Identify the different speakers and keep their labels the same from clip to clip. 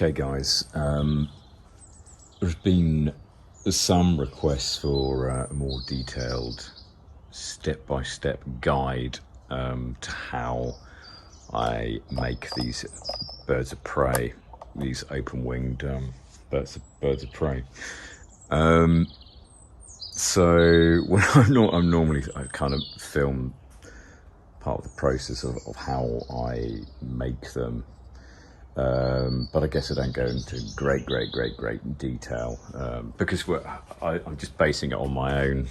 Speaker 1: Okay guys, there's been some requests for a more detailed step-by-step guide to how I make these birds of prey, these open-winged birds of prey. So when I'm normally I kind of film part of the process of how I make them. But I guess I don't go into great detail because I'm just basing it on my own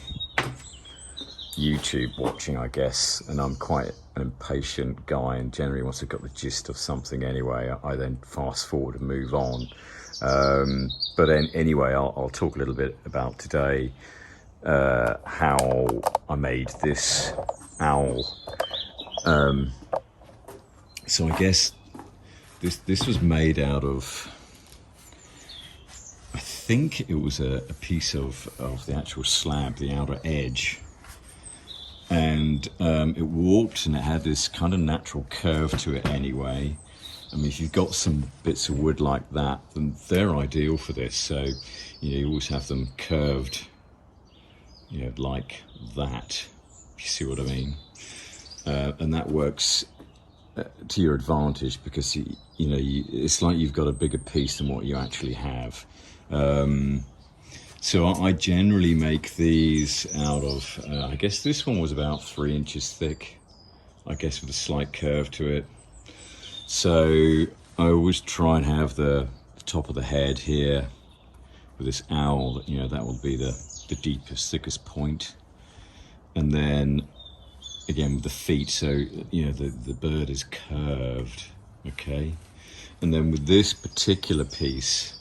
Speaker 1: YouTube watching, I guess, and I'm quite an impatient guy, and generally once I've got the gist of something anyway, I then fast forward and move on. But then anyway, I'll talk a little bit about today how I made this owl. So I guess this was made out of, I think it was a piece of the actual slab, the outer edge, and it warped and it had this kind of natural curve to it anyway. I mean, if you've got some bits of wood like that, then they're ideal for this. So, you always have them curved, like that, if you see what I mean. And that works to your advantage because it's like you've got a bigger piece than what you actually have. So I generally make these out of I guess this one was about 3 inches thick, I guess, with a slight curve to it. So I always try and have the top of the head here with this owl, that will be the deepest, thickest point, and then again with the feet, so the bird is curved, okay. And then with this particular piece,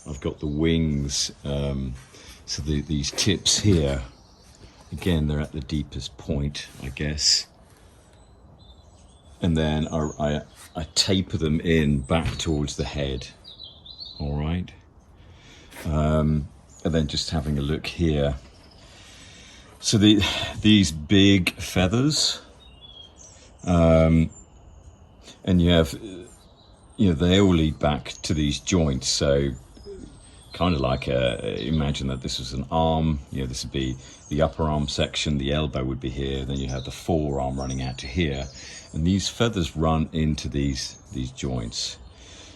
Speaker 1: I've got the wings, so these tips here, again, they're at the deepest point, I guess, and then I taper them in back towards the head, all right. And then just having a look here, so these big feathers, and you have, they all lead back to these joints. So kind of like imagine that this was an arm, this would be the upper arm section, the elbow would be here, then you have the forearm running out to here, and these feathers run into these joints.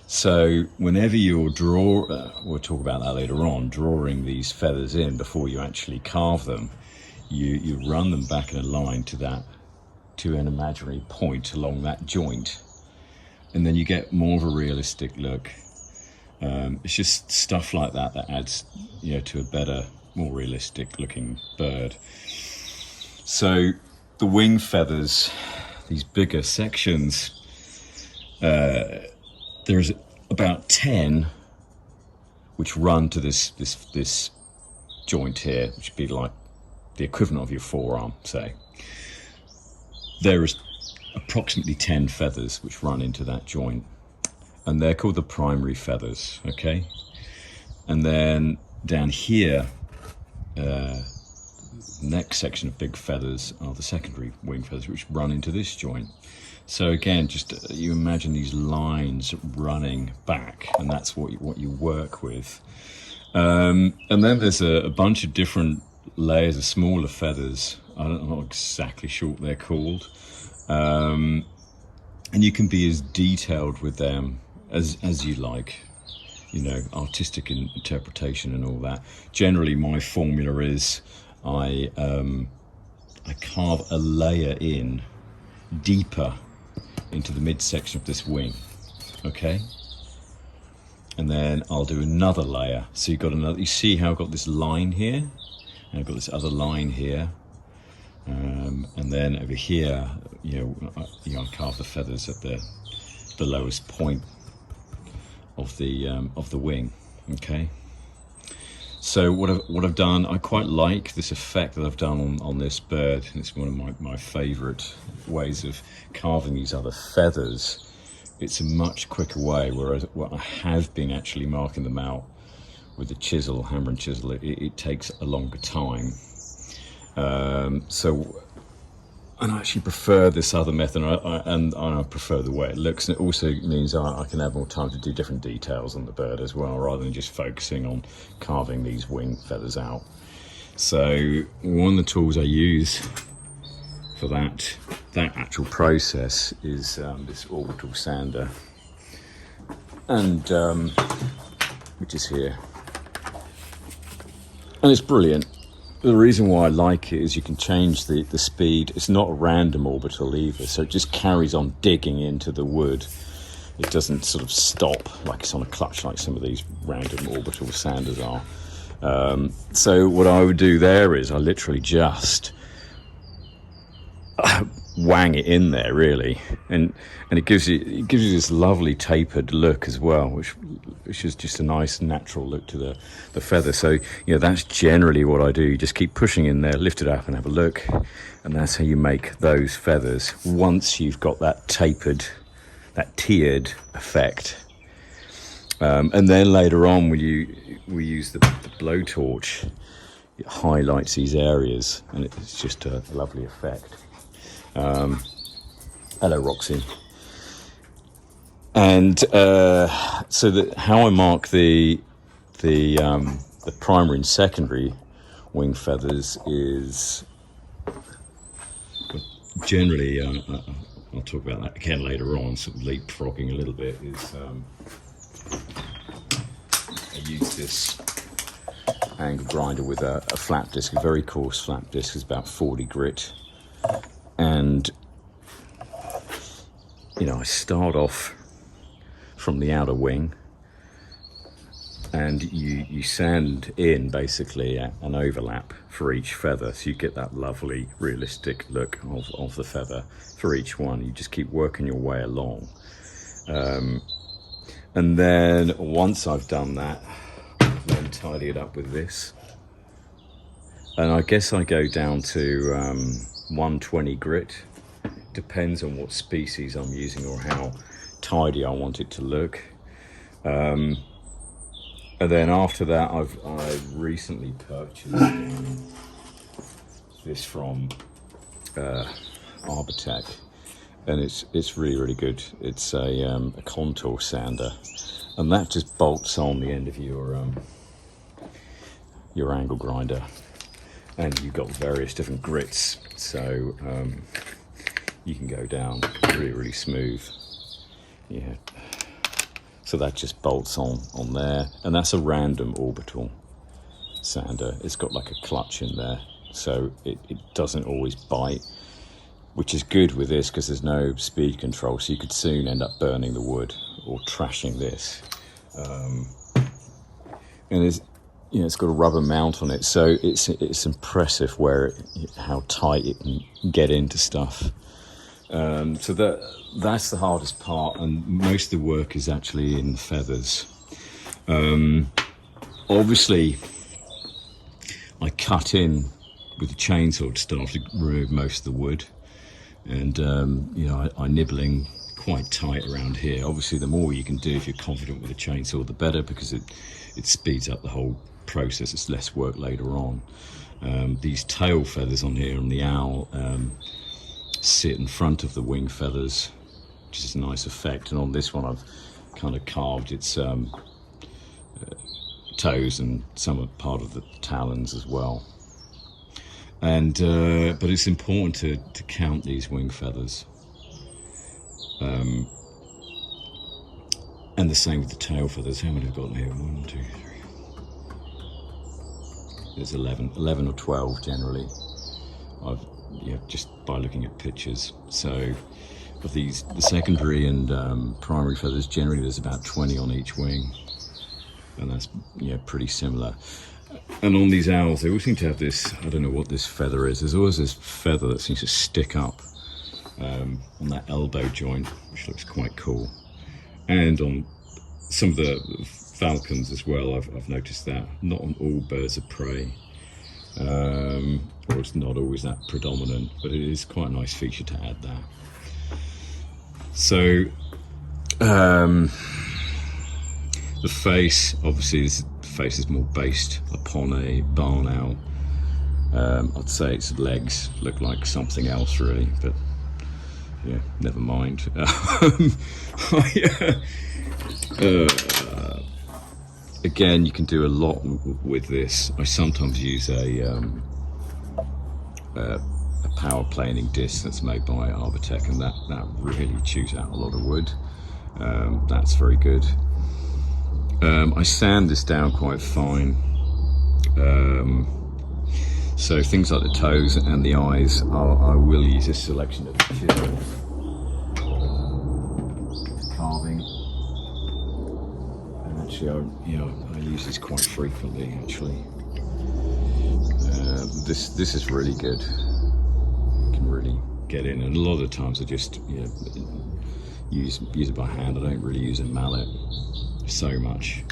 Speaker 1: So whenever you're we'll talk about that later on, drawing these feathers in before you actually carve them, you run them back in a line to an imaginary point along that joint, and then you get more of a realistic look. It's just stuff like that adds, to a better, more realistic looking bird. So the wing feathers, these bigger sections, there's about 10 which run to this joint here, which would be like the equivalent of your forearm, say. There is approximately 10 feathers which run into that joint, and they're called the primary feathers, okay. And then down here, next section of big feathers are the secondary wing feathers, which run into this joint. So again, just you imagine these lines running back, and that's what you work with. And then there's a bunch of different layers of smaller feathers. I'm not exactly sure what they're called. And you can be as detailed with them as you like, artistic interpretation and all that. Generally, my formula is I carve a layer in deeper into the midsection of this wing, okay, and then I'll do another layer. So you see how I've got this line here, and I've got this other line here, and then over here, I carve the feathers at the lowest point of the wing, okay. So what I've done, I quite like this effect that I've done on this bird, and it's one of my favourite ways of carving these other feathers. It's a much quicker way, whereas I have been actually marking them out with the chisel, hammer and chisel. It takes a longer time. So And I actually prefer this other method, and I prefer the way it looks, and it also means I can have more time to do different details on the bird as well, rather than just focusing on carving these wing feathers out. So one of the tools I use for that actual process is this orbital sander, and which is here, and it's brilliant. The reason why I like it is you can change the speed. It's not a random orbital either, so it just carries on digging into the wood. It doesn't sort of stop like it's on a clutch like some of these random orbital sanders are. So what I would do there is I literally just wang it in there, really, and it gives you this lovely tapered look as well, which is just a nice natural look to the feather. So, you know, that's generally what I do. You just keep pushing in there, lift it up and have a look, and that's how you make those feathers once you've got that tapered, that tiered effect. And then later on, we use the blowtorch. It highlights these areas, and it's just a lovely effect. Hello, Roxy. And so how I mark the primary and secondary wing feathers is generally, I'll talk about that again later on, sort of leapfrogging a little bit, is I use this angle grinder with a flap disc, a very coarse flap disc. It's about 40 grit. And, you know, I start off from the outer wing, and you sand in basically an overlap for each feather, so you get that lovely realistic look of the feather for each one. You just keep working your way along, and then once I've done that, I then tidy it up with this, and I guess I go down to 120 grit. Depends on what species I'm using or how tidy I want it to look. And then after that, I've recently purchased this from Arbortech, and it's really good. It's a contour sander, and that just bolts on the end of your angle grinder, and you've got various different grits, so you can go down really smooth. Yeah, so that just bolts on there, and that's a random orbital sander. It's got like a clutch in there, so it doesn't always bite, which is good with this because there's no speed control, so you could soon end up burning the wood or trashing this. And it's got a rubber mount on it, so it's impressive how tight it can get into stuff. So that's the hardest part, and most of the work is actually in the feathers. Obviously, I cut in with the chainsaw to start to remove most of the wood, and I'm nibbling quite tight around here. Obviously, the more you can do if you're confident with a chainsaw, the better, because it speeds up the whole process. It's less work later on. These tail feathers on here on the owl sit in front of the wing feathers, which is a nice effect. And on this one, I've kind of carved its toes and some part of the talons as well. And but it's important to count these wing feathers. And the same with the tail feathers. How many have I got here? 1, 2, 3. There's 11 or 12 generally. Just by looking at pictures. So of the secondary and primary feathers, generally there's about 20 on each wing, and that's pretty similar. And on these owls, they all seem to have this, I don't know what this feather is, there's always this feather that seems to stick up on that elbow joint, which looks quite cool. And on some of the falcons as well, I've noticed that. Not on all birds of prey, or it's not always that predominant, but it is quite a nice feature to add that. So the face, obviously the face is more based upon a barn owl, I'd say its legs look like something else really, but yeah, never mind. Again, you can do a lot with this. I sometimes use a power planing disc that's made by Arbortech, and that really chews out a lot of wood. That's very good. I sand this down quite fine. So things like the toes and the eyes, I will use this selection of materials. Carving. And actually, I use this quite frequently. Actually, this is really good. You can really get in, and a lot of the times I just use it by hand. I don't really use a mallet so much.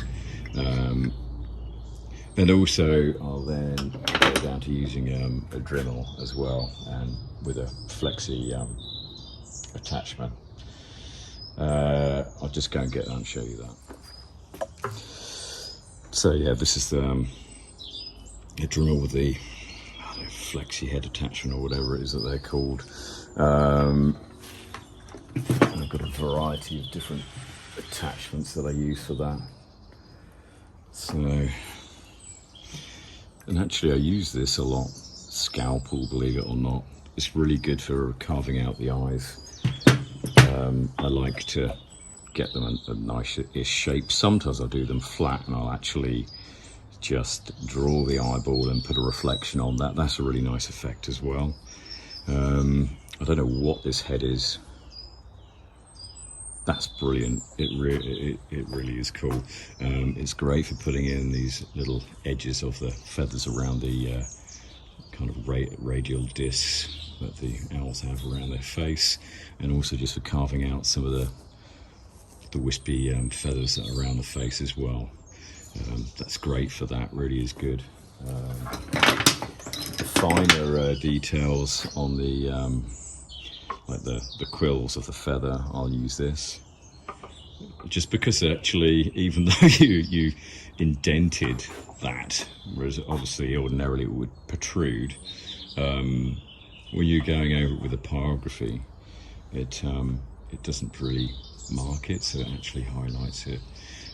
Speaker 1: And also I'll then go down to using a Dremel as well, and with a flexi attachment. I'll just go and get that and show you that. So yeah, this is the Dremel with the flexi head attachment or whatever it is that they're called. And I've got a variety of different attachments that I use for that. So, and actually I use this a lot. Scalpel, believe it or not. It's really good for carving out the eyes. I like to get them a nice-ish shape. Sometimes I'll do them flat and I'll actually just draw the eyeball and put a reflection on that. That's a really nice effect as well. I don't know what this head is. That's brilliant. It really is cool. It's great for putting in these little edges of the feathers around the kind of radial discs that the owls have around their face, and also just for carving out some of the wispy feathers that are around the face as well. That's great for that. Really is good. The finer details on the like the quills of the feather, I'll use this, just because actually, even though you indented that, whereas obviously ordinarily it would protrude, when you're going over it with a pyrography, it doesn't really mark it, so it actually highlights it.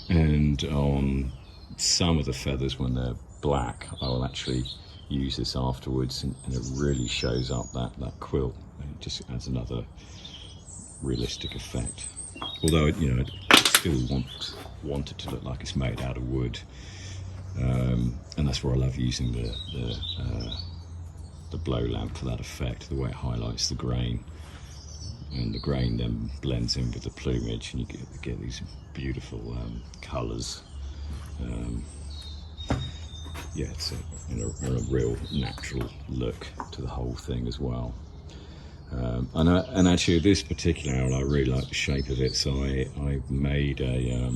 Speaker 1: And on some of the feathers, when they're black, I will actually use this afterwards, and it really shows up that quill. It just adds another realistic effect. Although I still want it to look like it's made out of wood, and that's where I love using the blow lamp for that effect. The way it highlights the grain, and the grain then blends in with the plumage, and you get these beautiful colours. Yeah, it's a real natural look to the whole thing as well. And actually this particular owl, I really like the shape of it, so I made a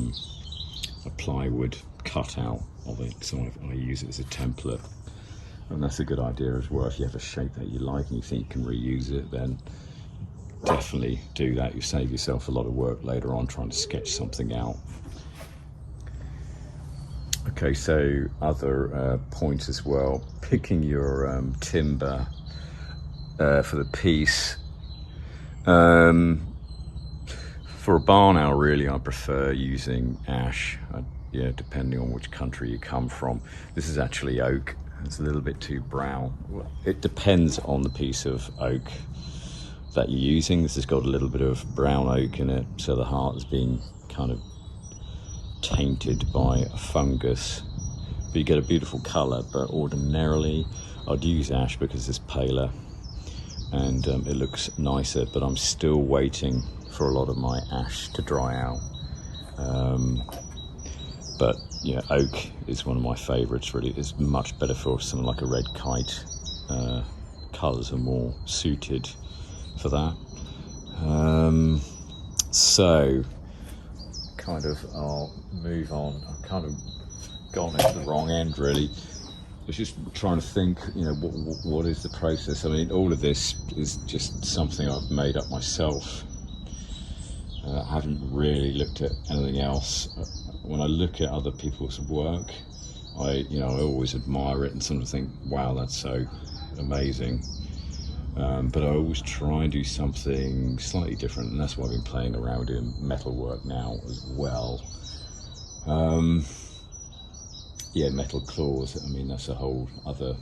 Speaker 1: plywood cutout of it, so I use it as a template, and that's a good idea as well. If you have a shape that you like and you think you can reuse it, then definitely do that. You save yourself a lot of work later on trying to sketch something out. Okay, so other point as well, picking your timber for the piece. For a barn owl, really, I prefer using ash, depending on which country you come from. This is actually oak. It's a little bit too brown. It depends on the piece of oak that you're using. This has got a little bit of brown oak in it, so the heart has been kind of tainted by a fungus, but you get a beautiful colour. But ordinarily I'd use ash because it's paler and it looks nicer, but I'm still waiting for a lot of my ash to dry out. But yeah, oak is one of my favourites really. It's much better for something like a red kite. Colours are more suited for that. So kind of I'll move on. I've kind of gone into the wrong end really. I was just trying to think, what is the process? I mean, all of this is just something I've made up myself. I haven't really looked at anything else. When I look at other people's work, I always admire it and sort of think, wow, that's so amazing. But I always try and do something slightly different, and that's why I've been playing around in metalwork now as well. Yeah, metal claws, I mean, that's a whole other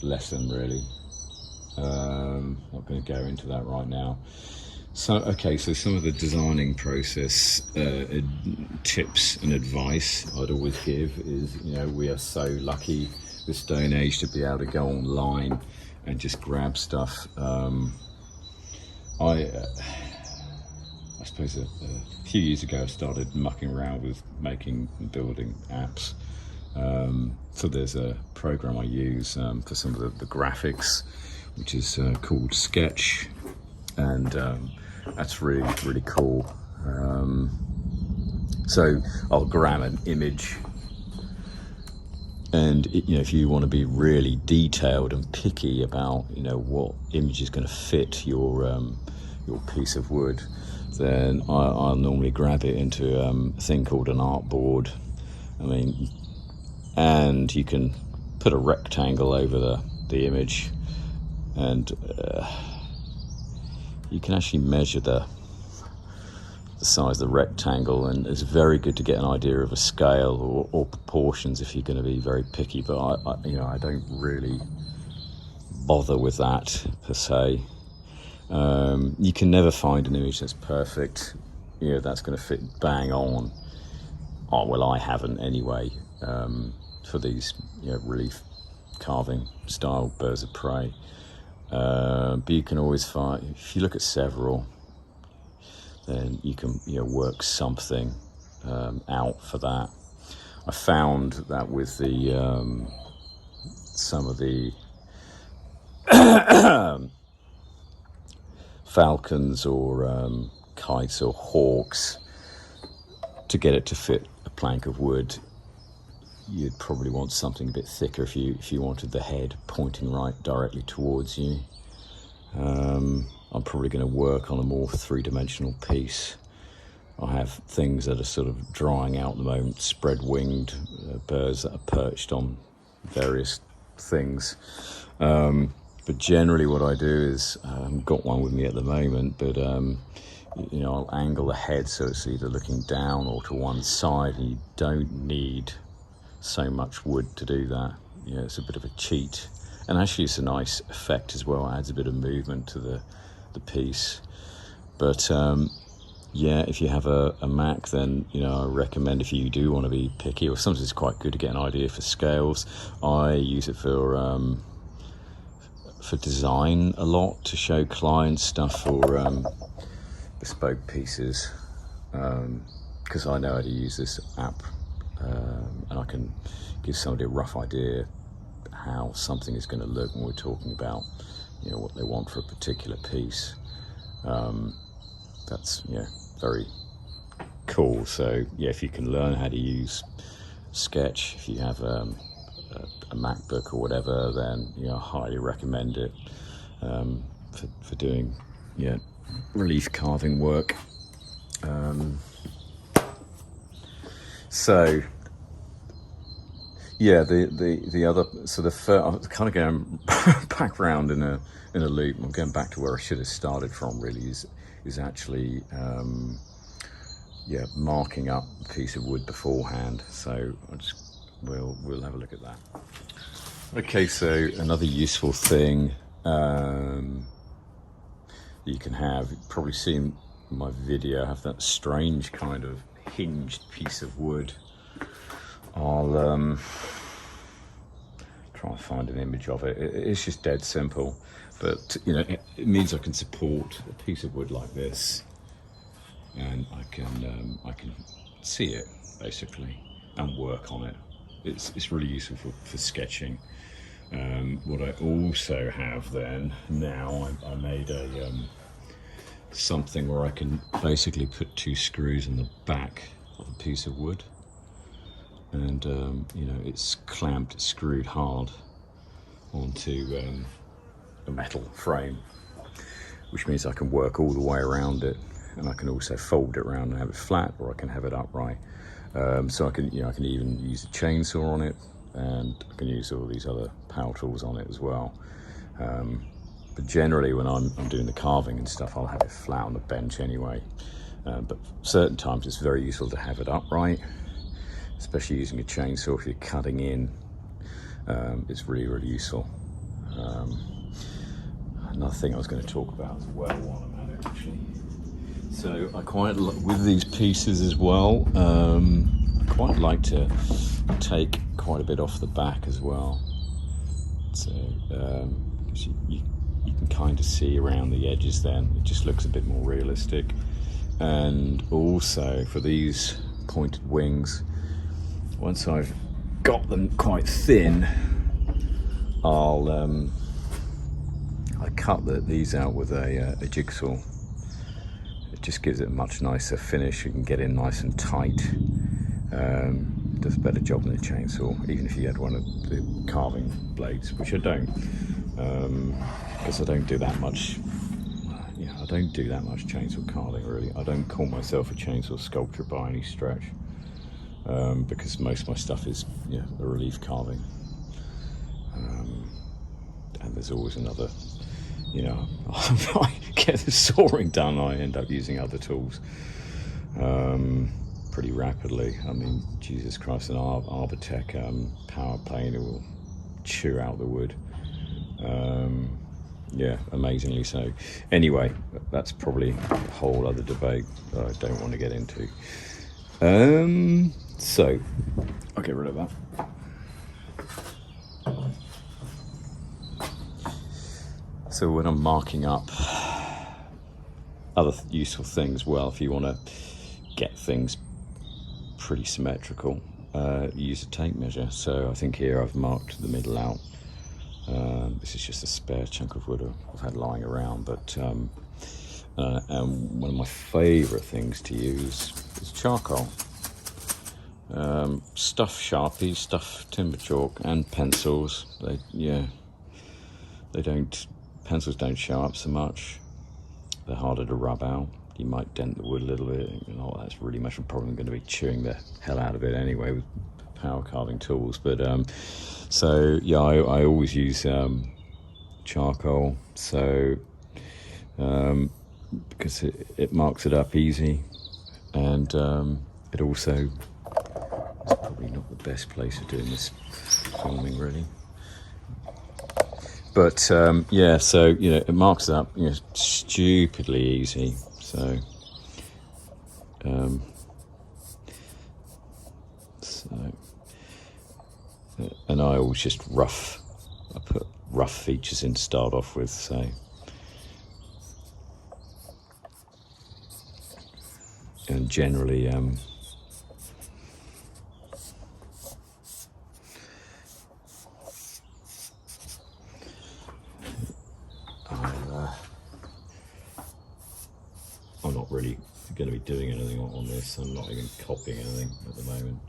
Speaker 1: lesson, really. Not going to go into that right now. So, okay, so some of the designing process tips and advice I'd always give is, we are so lucky this day and age to be able to go online and just grab stuff. I suppose a few years ago I started mucking around with making and building apps. So there's a program I use for some of the graphics, which is called Sketch, and that's really cool. So I'll grab an image, and if you want to be really detailed and picky about what image is going to fit your piece of wood, then I'll normally grab it into a thing called an artboard. And you can put a rectangle over the image, and you can actually measure the size of the rectangle, and it's very good to get an idea of a scale or proportions if you're going to be very picky. But I don't really bother with that per se. You can never find an image that's perfect, that's going to fit bang on. Oh, well, I haven't anyway, for these relief carving style birds of prey. But you can always find, if you look at several, then you can work something out for that. I found that with the some of the falcons or kites or hawks, to get it to fit a plank of wood, you'd probably want something a bit thicker if you wanted the head pointing right directly towards you. I'm probably going to work on a more three-dimensional piece. I have things that are sort of drying out at the moment, spread-winged birds that are perched on various things. But generally what I do is, I haven't got one with me at the moment, but I'll angle the head so it's either looking down or to one side, and you don't need so much wood to do that. It's a bit of a cheat, and actually it's a nice effect as well. It adds a bit of movement to the piece. But if you have a Mac, then I recommend, if you do want to be picky, or sometimes it's quite good to get an idea for scales. I use it for design a lot, to show clients stuff for bespoke pieces, because I know how to use this app, and I can give somebody a rough idea how something is going to look when we're talking about what they want for a particular piece. That's very cool. So if you can learn how to use Sketch, if you have a MacBook or whatever, then I highly recommend it for doing relief carving work. So the other, so the first, I'm kind of going back round in a loop. I'm going back to where I should have started from, really, is actually marking up a piece of wood beforehand. So we'll have a look at that. Okay, so another useful thing you can have, you've probably seen my video, I have that strange kind of hinged piece of wood. I'll try and find an image of it. It's just dead simple, but it means I can support a piece of wood like this, and I can see it basically and work on it. It's really useful for sketching. What I also have then, now I made a something where I can basically put 2 screws in the back of a piece of wood, and it's clamped, screwed hard onto a metal frame, which means I can work all the way around it, and I can also fold it around and have it flat, or I can have it upright. So I can, I can even use a chainsaw on it, and I can use all these other power tools on it as well. But generally when I'm doing the carving and stuff, I'll have it flat on the bench anyway. But certain times it's very useful to have it upright, especially using a chainsaw if you're cutting in. It's really, really useful. Another thing I was going to talk about as well while I'm at it, actually. So I quite with these pieces as well, I quite like to take quite a bit off the back as well. So you can kind of see around the edges then. It just looks a bit more realistic. And also for these pointed wings, once I've got them quite thin, I cut these out with a jigsaw. It just gives it a much nicer finish. You can get in nice and tight. Does a better job than a chainsaw, even if you had one of the carving blades, which I don't, because I don't do that much. I don't do that much chainsaw carving really. I don't call myself a chainsaw sculptor by any stretch, because most of my stuff is a relief carving, and there's always another. I get the sawing done, I end up using other tools pretty rapidly. I mean, Jesus Christ, an Arbortech power planer will chew out the wood. Amazingly so. Anyway, that's probably a whole other debate that I don't want to get into. So I'll get rid of that. So when I'm marking up other useful things, well, if you want to get things pretty symmetrical, use a tape measure. So I think here I've marked the middle out. This is just a spare chunk of wood I've had lying around, but and one of my favourite things to use is charcoal. Stuff Sharpies, stuff timber chalk, and pencils. Pencils don't show up so much. They're harder to rub out. You might dent the wood a little bit. That's really much. I'm probably going to be chewing the hell out of it anyway with power carving tools. But I always use charcoal. So because it marks it up easy, and it also is probably not the best place for doing this filming really. But so it marks it up stupidly easy. So and I always just I put rough features in to start off with. So and generally I'm not really going to be doing anything on this. I'm not even copying anything at the moment.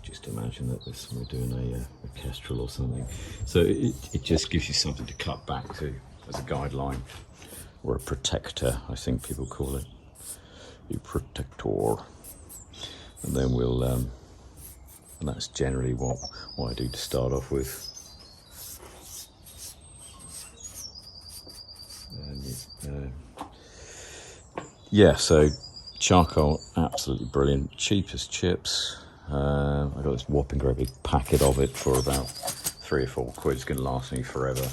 Speaker 1: Just imagine that we're doing a kestrel or something. So it just gives you something to cut back to as a guideline, or a protector, I think people call it. A protector. And then we'll, and that's generally what I do to start off with. And so charcoal, absolutely brilliant. Cheap as chips. I got this whopping great big packet of it for about £3 or £4. It's going to last me forever.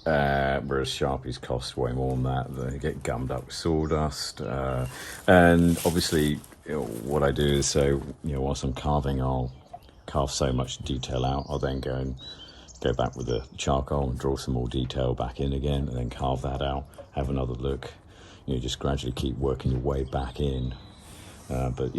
Speaker 1: Whereas Sharpies cost way more than that. They get gummed up with sawdust. And obviously, what I do is, so whilst I'm carving, I'll carve so much detail out. I'll then go back with the charcoal and draw some more detail back in again, and then carve that out, have another look. Just gradually keep working your way back in. But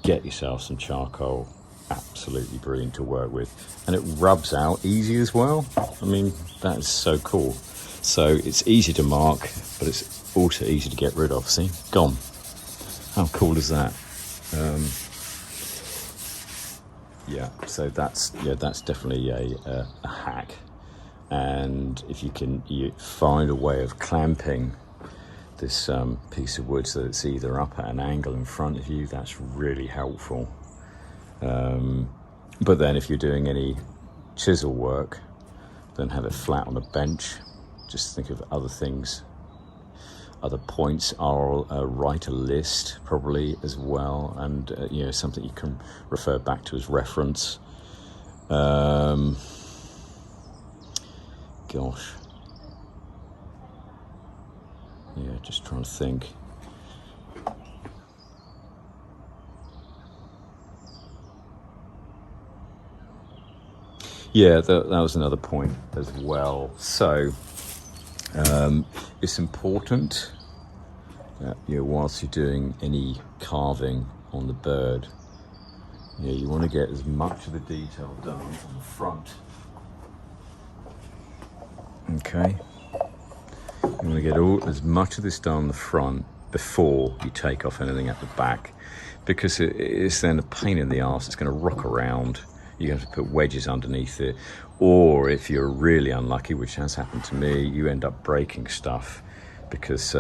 Speaker 1: get yourself some charcoal. Absolutely brilliant to work with, and it rubs out easy as well. I mean, that is so cool. So it's easy to mark, but it's also easy to get rid of. See, gone. How cool is that? So that's definitely a hack. And if you can find a way of clamping this piece of wood so that it's either up at an angle in front of you. That's really helpful. But then if you're doing any chisel work, then have it flat on a bench. Just think of other things, other points. I'll write a list probably as well, and you know, something you can refer back to as reference. Gosh, yeah, just trying to think. Yeah, that was another point as well. So it's important that, you know, whilst you're doing any carving on the bird, you know, you want to get as much of the detail done on the front. Okay, you want to get as much of this done on the front before you take off anything at the back, because it's then a pain in the arse. It's going to rock around. You have to put wedges underneath it, or if you're really unlucky, which has happened to me, you end up breaking stuff because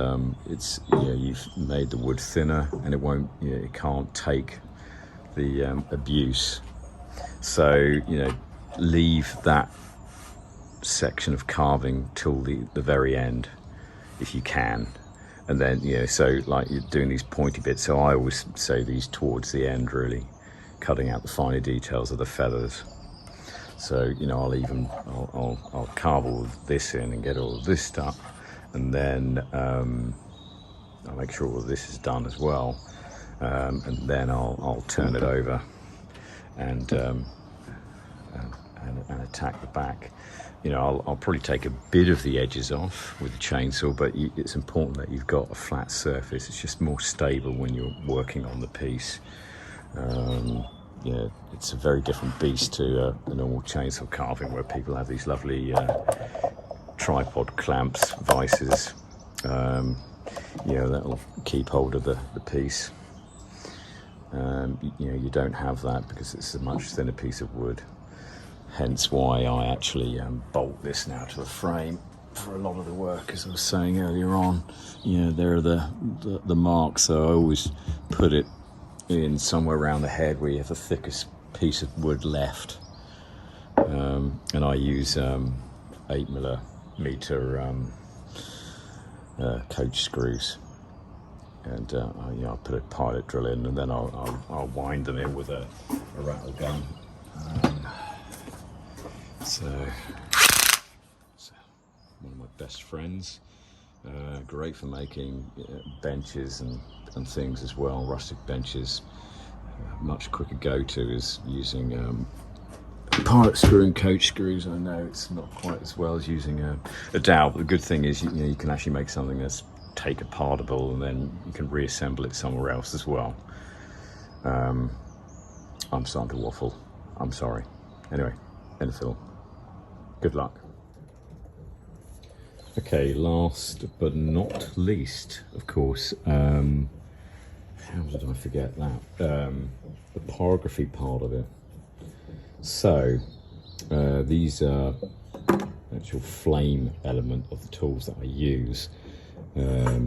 Speaker 1: it's, you know, you've made the wood thinner and it won't, you know, it can't take the abuse. So, you know, leave that section of carving till the very end if you can. And then, you know, so like you're doing these pointy bits, so I always say these towards the end, really cutting out the finer details of the feathers. So, you know, I'll carve all of this in and get all of this stuff, and then I'll make sure all of this is done as well, and then I'll turn it over and attack the back. You know, I'll probably take a bit of the edges off with the chainsaw, but it's important that you've got a flat surface. It's just more stable when you're working on the piece. Yeah, it's a very different beast to the normal chainsaw carving, where people have these lovely tripod clamps, vices, you know, that'll keep hold of the piece. You know, you don't have that because it's a much thinner piece of wood. Hence why I actually bolt this now to the frame for a lot of the work, as I was saying earlier on. You know, there are the marks, so I always put it in somewhere around the head where you have the thickest piece of wood left, and I use 8mm coach screws, and you know, I'll put a pilot drill in, and then I'll wind them in with a rattle gun. So one of my best friends, great for making benches and things as well, rustic benches. Much quicker go-to is using pilot screw and coach screws. I know it's not quite as well as using a dowel, but the good thing is, you know, you can actually make something that's take apartable, and then you can reassemble it somewhere else as well. I'm starting to waffle, I'm sorry. Anyway, end of film. Good luck. Okay, last but not least, of course, how did I forget that? The pyrography part of it. So, these are actual flame element of the tools that I use. Yeah,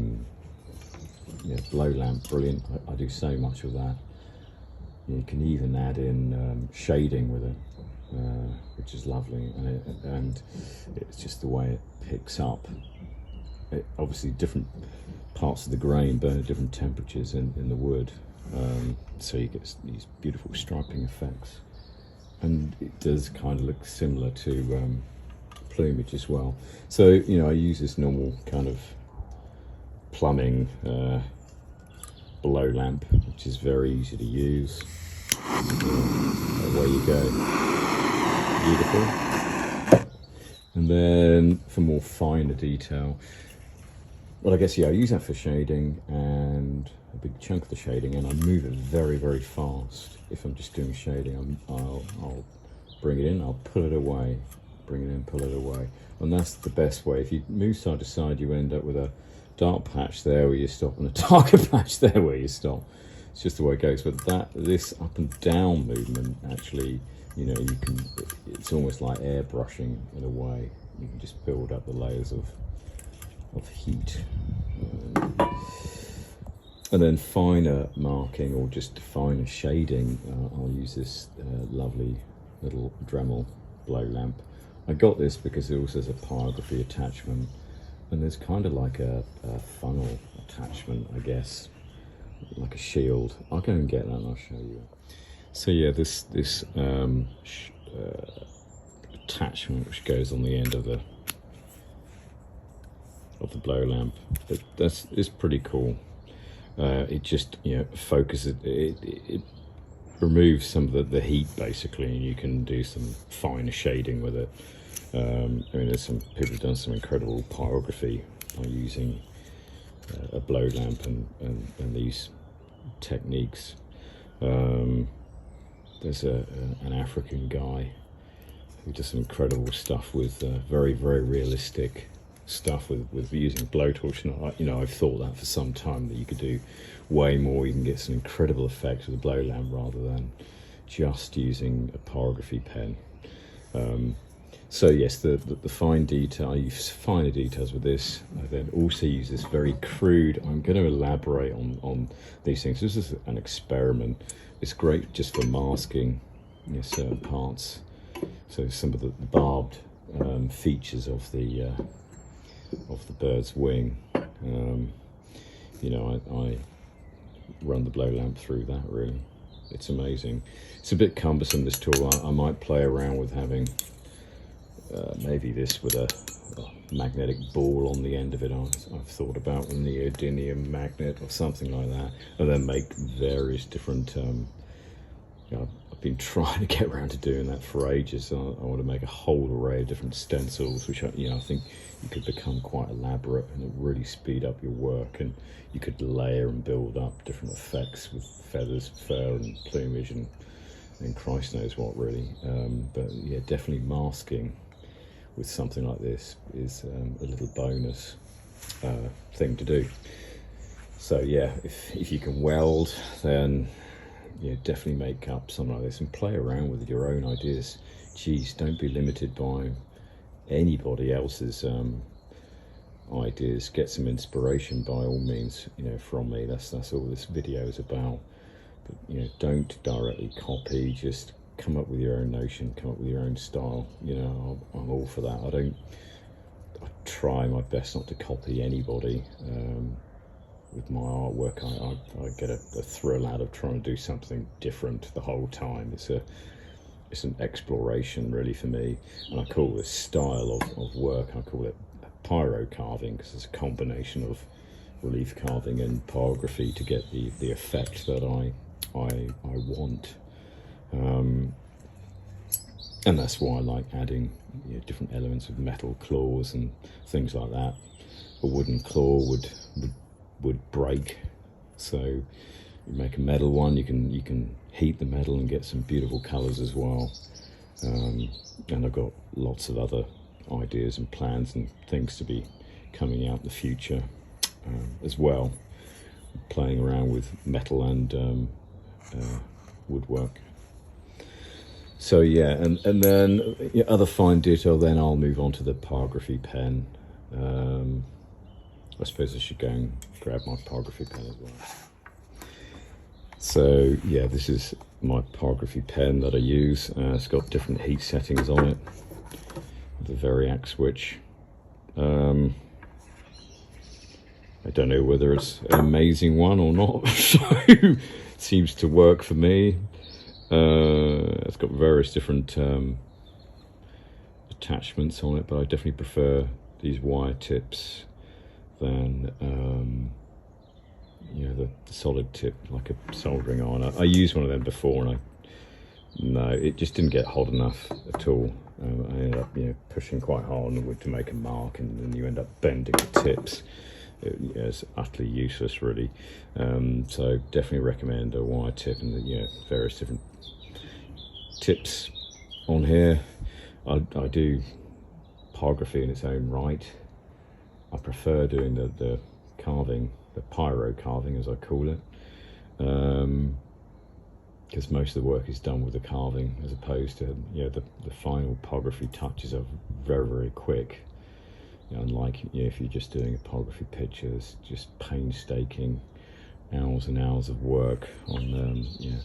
Speaker 1: blow lamp, brilliant. I do so much with that. You can even add in shading with it, which is lovely, and it's just the way it picks up. Obviously, different parts of the grain burn at different temperatures in the wood, so you get these beautiful striping effects, and it does kind of look similar to plumage as well. So, you know, I use this normal kind of plumbing blow lamp, which is very easy to use. Away you go. Beautiful. And then for more finer detail, well, I guess, yeah, I use that for shading, and a big chunk of the shading, and I move it very, very fast. If I'm just doing shading, I'll bring it in, I'll pull it away, bring it in, pull it away. And that's the best way. If you move side to side, you end up with a dark patch there where you stop and a darker patch there where you stop. It's just the way it goes. But this up and down movement, actually, you know, it's almost like airbrushing in a way. You can just build up the layers of heat And then finer marking or just finer shading, I'll use this lovely little Dremel blow lamp. I got this because it also has a pyrography attachment, and there's kind of like a funnel attachment, I guess, like a shield. I'll go and get that and I'll show you. So yeah, this attachment which goes on the end of the blow lamp, it's pretty cool. It just, you know, focuses, it removes some of the heat basically, and you can do some finer shading with it. I mean, there's some people who've done some incredible pyrography by using a blow lamp and these techniques. There's an African guy who does some incredible stuff with very realistic stuff with using blowtorch, and you know, I've thought that for some time, that you could do way more. You can get some incredible effects with a blow lamp rather than just using a pyrography pen. So yes, the fine detail, I use finer details with this. I then also use this very crude, I'm going to elaborate on these things. This is an experiment. It's great just for masking, you know, certain parts. So some of the barbed features of the bird's wing, you know, I run the blow lamp through that. Really, it's amazing. It's a bit cumbersome, this tool. I might play around with having maybe this with a magnetic ball on the end of it. I've thought about a neodymium magnet or something like that, and then make various different you know, I've been trying to get around to doing that for ages. I want to make a whole array of different stencils, which you know, I think you could become quite elaborate and it really speed up your work, and you could layer and build up different effects with feathers, fur and plumage and Christ knows what, really. But yeah, definitely masking with something like this is a little bonus thing to do. So yeah, if you can weld, then yeah, definitely make up something like this and play around with your own ideas. Geez, don't be limited by anybody else's ideas. Get some inspiration by all means, you know, from me. That's all this video is about. But you know, don't directly copy, just come up with your own notion, come up with your own style. You know, I'm all for that. I try my best not to copy anybody. With my artwork, I get a thrill out of trying to do something different the whole time. It's an exploration really for me, and I call this style of work, I call it pyro-carving, because it's a combination of relief carving and pyrography to get the effect that I want. And that's why I like adding, you know, different elements of metal claws and things like that. A wooden claw would break, so you make a metal one. You can heat the metal and get some beautiful colors as well. And I've got lots of other ideas and plans and things to be coming out in the future as well, playing around with metal and woodwork. So yeah, and then yeah, other fine detail, then I'll move on to the pyrography pen. I suppose I should go and grab my pyrography pen as well. So yeah, this is my pyrography pen that I use. It's got different heat settings on it, the Variac switch. I don't know whether it's an amazing one or not, so it seems to work for me. It's got various different attachments on it, but I definitely prefer these wire tips than you know, the solid tip, like a soldering iron. I used one of them before, and no, it just didn't get hot enough at all. I ended up, you know, pushing quite hard on the wood to make a mark, and then you end up bending the tips. It's utterly useless, really. So definitely recommend a wire tip, and you know, various different tips on here. I do pyrography in its own right. I prefer doing the carving, the pyro carving as I call it, because most of the work is done with the carving, as opposed to, you know, the final pyrography touches are very quick. You know, unlike, you know, if you're just doing a pyrography picture, it's just painstaking hours and hours of work on you know,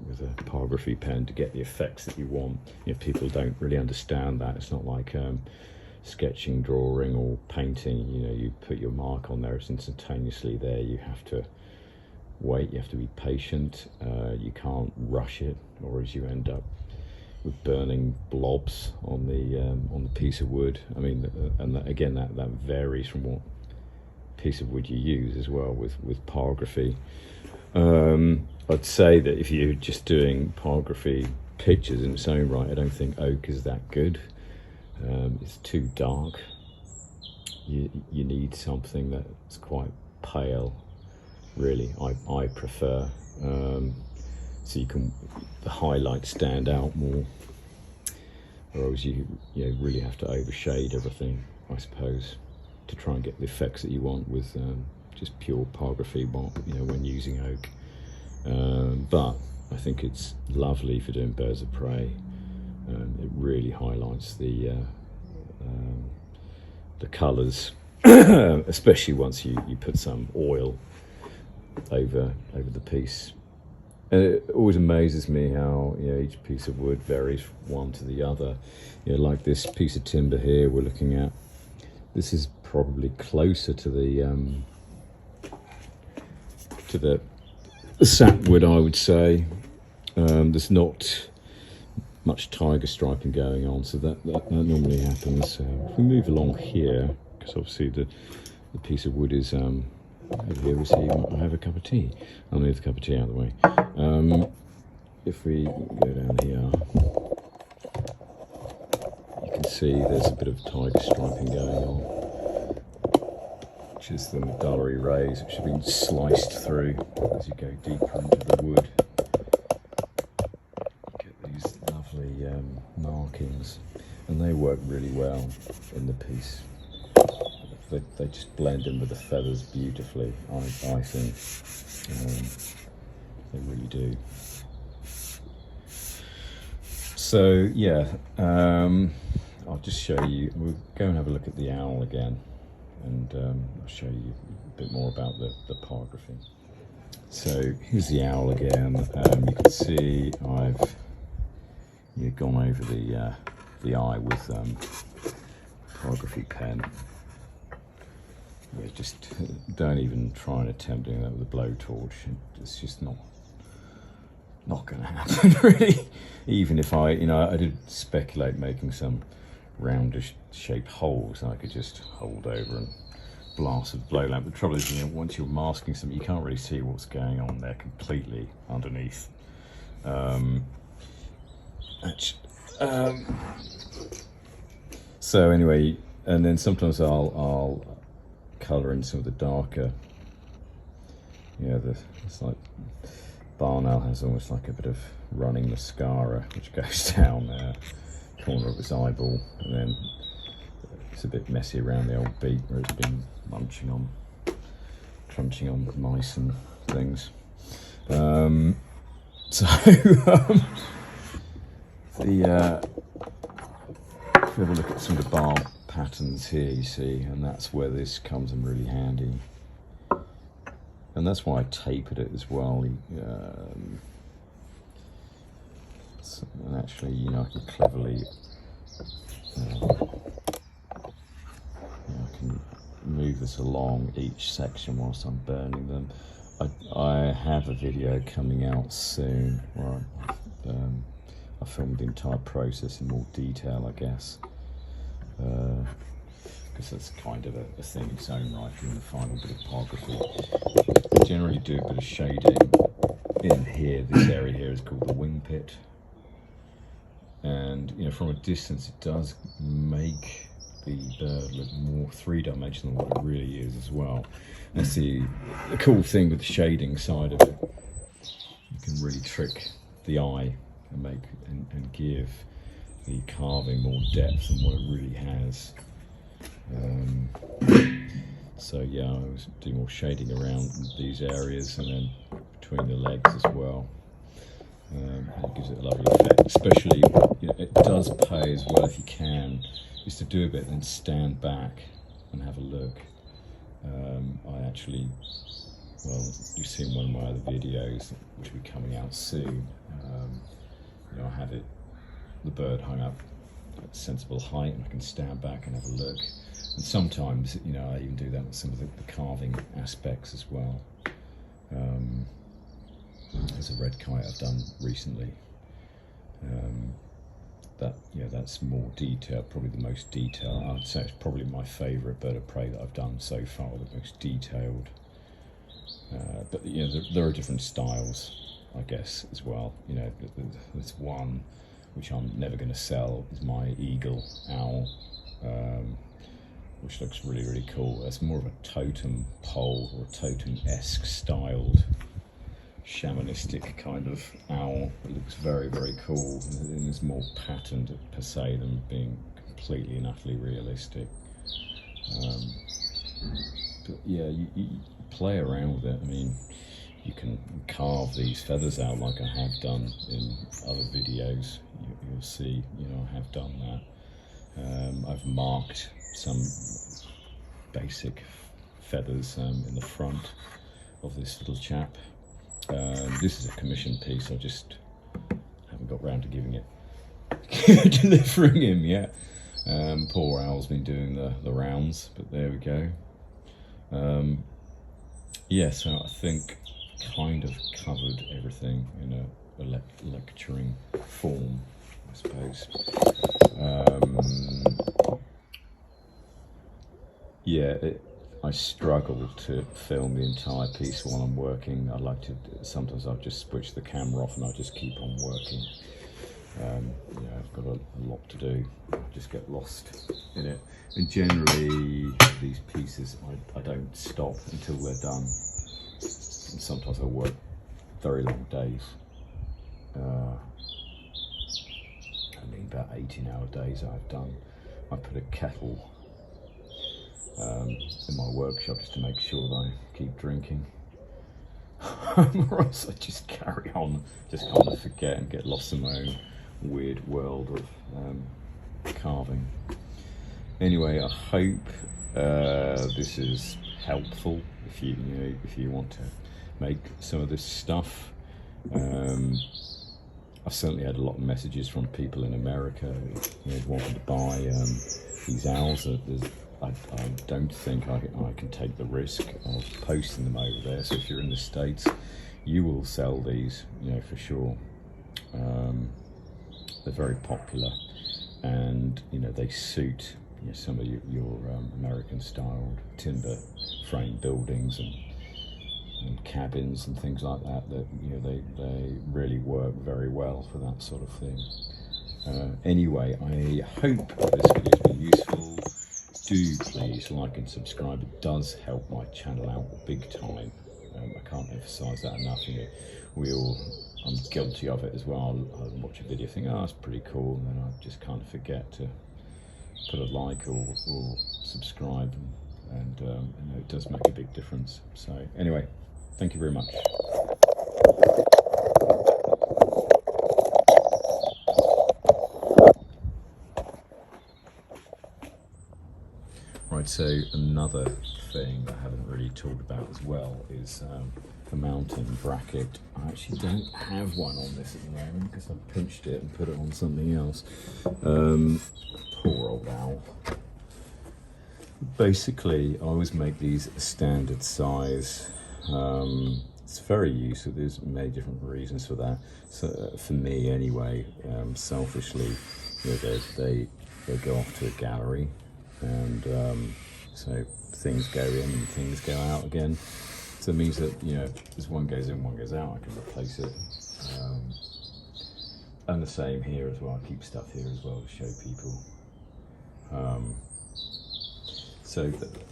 Speaker 1: with a pyrography pen to get the effects that you want. You know, people don't really understand that. It's not like sketching, drawing or painting. You know, you put your mark on there, it's instantaneously there. You have to wait, you have to be patient, you can't rush it, or as you end up with burning blobs on the piece of wood. I mean, and that, again, that varies from what piece of wood you use as well with pyrography. I'd say that if you're just doing pyrography pictures in its own right, I don't think oak is that good. It's too dark. You need something that's quite pale, really. I prefer, so you can, the highlights stand out more, whereas you really have to overshade everything, I suppose, to try and get the effects that you want with just pure pyrography, you know, when using oak. But I think it's lovely for doing birds of prey. It really highlights the colours, especially once you put some oil over the piece. And it always amazes me how, you know, each piece of wood varies from one to the other. You know, like this piece of timber here we're looking at, this is probably closer to the sapwood, I would say. There's not much tiger striping going on, so that normally happens. If we move along here, because obviously the piece of wood is over here, we see I have a cup of tea. I'll move the cup of tea out of the way. If we go down here, you can see there's a bit of tiger striping going on, which is the medullary rays, which have been sliced through as you go deeper into the wood. Markings, and they work really well in the piece. They just blend in with the feathers beautifully, I think. They really do. So yeah, I'll just show you, we'll go and have a look at the owl again, and I'll show you a bit more about the pyrography. So here's the owl again. You can see I've gone over the eye with pyrography pen. Yeah, just don't even try and attempt doing that with a blowtorch. It's just not going to happen, really. Even if I did speculate making some roundish shaped holes that I could just hold over and blast with a blow lamp. The trouble is, you know, once you're masking something, you can't really see what's going on there completely underneath. So anyway, and then sometimes I'll colour in some of the darker, you know, it's like barn owl has almost like a bit of running mascara which goes down the corner of its eyeball, and then it's a bit messy around the old beak where it's been crunching on mice and things. If we have a look at some of the bar patterns here, you see, and that's where this comes in really handy. And that's why I tapered it as well. And actually, you know, I can cleverly, I can move this along each section whilst I'm burning them. I have a video coming out soon where I filmed the entire process in more detail, I guess, because that's kind of a thing in its own right, doing the final bit of pyrography. I generally do a bit of shading in here. This area here is called the wing pit, and you know, from a distance it does make the bird look more three-dimensional than what it really is as well. That's the cool thing with the shading side of it. You can really trick the eye and make and give the carving more depth than what it really has. So yeah, I was doing more shading around these areas and then between the legs as well. And it gives it a lovely effect. Especially, you know, it does pay as well if you can is to do a bit, then stand back and have a look. I actually, well, you've seen one of my other videos, which will be coming out soon. You know, I have it, the bird hung up at a sensible height, and I can stand back and have a look. And sometimes, you know, I even do that with some of the carving aspects as well. There's a red kite I've done recently. That's more detailed, probably the most detailed. I'd say it's probably my favourite bird of prey that I've done so far, the most detailed. But you know, there are different styles, I guess, as well. You know, there's one which I'm never going to sell, is my eagle owl, which looks really, really cool. That's more of a totem pole or a totem-esque styled shamanistic kind of owl. It looks very, very cool, and is more patterned per se than being completely and utterly realistic. But yeah, you play around with it. I mean, you can carve these feathers out like I have done in other videos. You'll see, you know, I have done that. I've marked some basic feathers in the front of this little chap. This is a commission piece. I just haven't got round to giving it, delivering him yet. Poor owl's been doing the rounds, but there we go. Yeah, so I think kind of covered everything in a lecturing form, I suppose. Yeah, I struggle to film the entire piece while I'm working. I like to, sometimes I'll just switch the camera off and I'll just keep on working. Yeah, I've got a lot to do. I just get lost in it. And generally, these pieces, I don't stop until they're done. And sometimes I work very long days. I mean, about 18-hour days I've done. I put a kettle in my workshop just to make sure that I keep drinking. Or else I just carry on, just kind of forget and get lost in my own weird world of carving. Anyway, I hope this is helpful if you want to make some of this stuff. I've certainly had a lot of messages from people in America who wanted to buy these owls. I don't think I can take the risk of posting them over there. So if you're in the States, you will sell these, for sure. They're very popular, and they suit some of your American-styled timber frame buildings and cabins and things like that. That they really work very well for that sort of thing. Anyway, I hope this video has been useful. Do please like and subscribe. It does help my channel out big time. I can't emphasise that enough. I'm guilty of it as well. I'll watch a video, think, oh, it's pretty cool, and then I just kind of forget to put a like or subscribe, and it does make a big difference. So anyway, thank you very much. Right, so another thing I haven't really talked about as well is the mounting bracket. I actually don't have one on this at the moment because I pinched it and put it on something else. Poor old owl. Basically, I always make these a standard size. It's very useful. There's many different reasons for that. So for me, anyway, selfishly, they go off to a gallery, and so things go in and things go out again. So it means that as one goes in, one goes out, I can replace it. And the same here as well. I keep stuff here as well to show people. So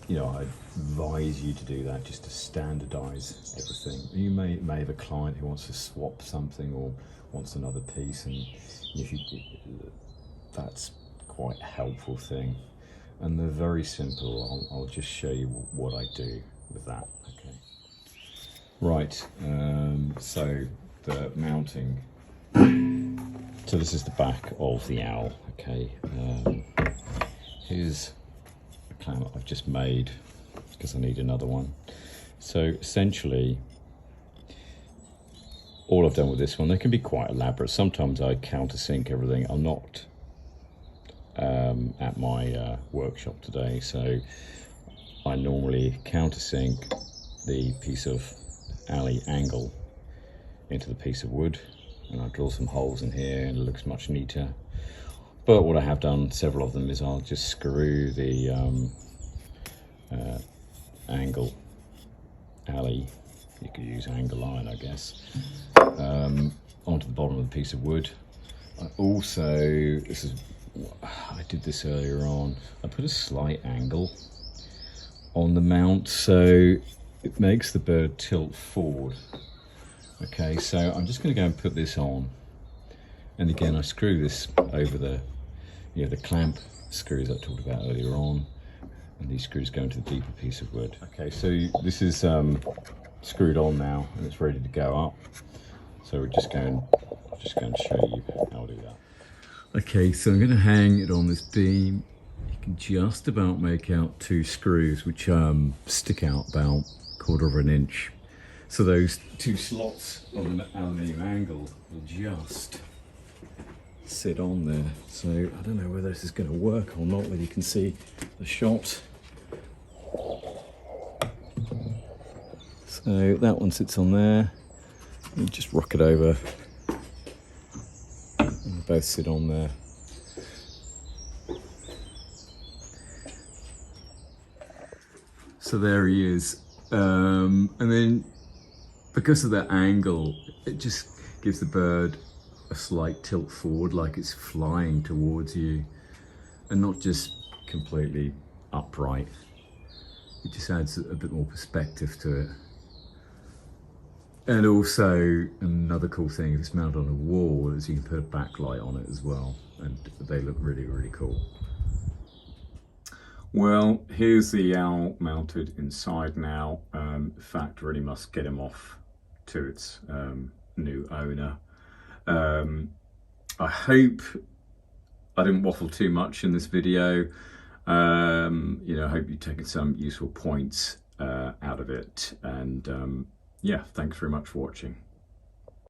Speaker 1: I advise you to do that, just to standardise everything. You may have a client who wants to swap something or wants another piece, and that's quite a helpful thing. And they're very simple. I'll just show you what I do with that. Okay. Right. So the mounting. So this is the back of the owl. Okay. here's a clamp I've just made because I need another one. So essentially, all I've done with this one, they can be quite elaborate. Sometimes I countersink everything. I'm not at my workshop today, so I normally countersink the piece of alley angle into the piece of wood, and I drill some holes in here and it looks much neater. But what I have done, several of them, is I'll just screw the angle alley, you could use angle iron I guess, onto the bottom of the piece of wood. I also, I did this earlier on, I put a slight angle on the mount so it makes the bird tilt forward. Okay, so I'm just going to go and put this on, and again I screw this over the, the clamp screws I talked about earlier on, and these screws go into the deeper piece of wood. Okay, so this is screwed on now and it's ready to go up. So we're just going to show you how to do that. Okay, so I'm going to hang it on this beam. You can just about make out two screws which stick out about 1/4 of an inch. So those two slots on the aluminium angle will just sit on there. So I don't know whether this is going to work or not, whether you can see the shot. So that one sits on there. You just rock it over and they both sit on there. So there he is. And then because of that angle, it just gives the bird a slight tilt forward, like it's flying towards you and not just completely upright. It just adds a bit more perspective to it. And also another cool thing, if it's mounted on a wall, is you can put a backlight on it as well, and they look really, really cool. Well, here's the owl mounted inside now. In fact, really must get him off to its new owner. I hope I didn't waffle too much in this video. I hope you've taken some useful points out of it, and yeah, thanks very much for watching.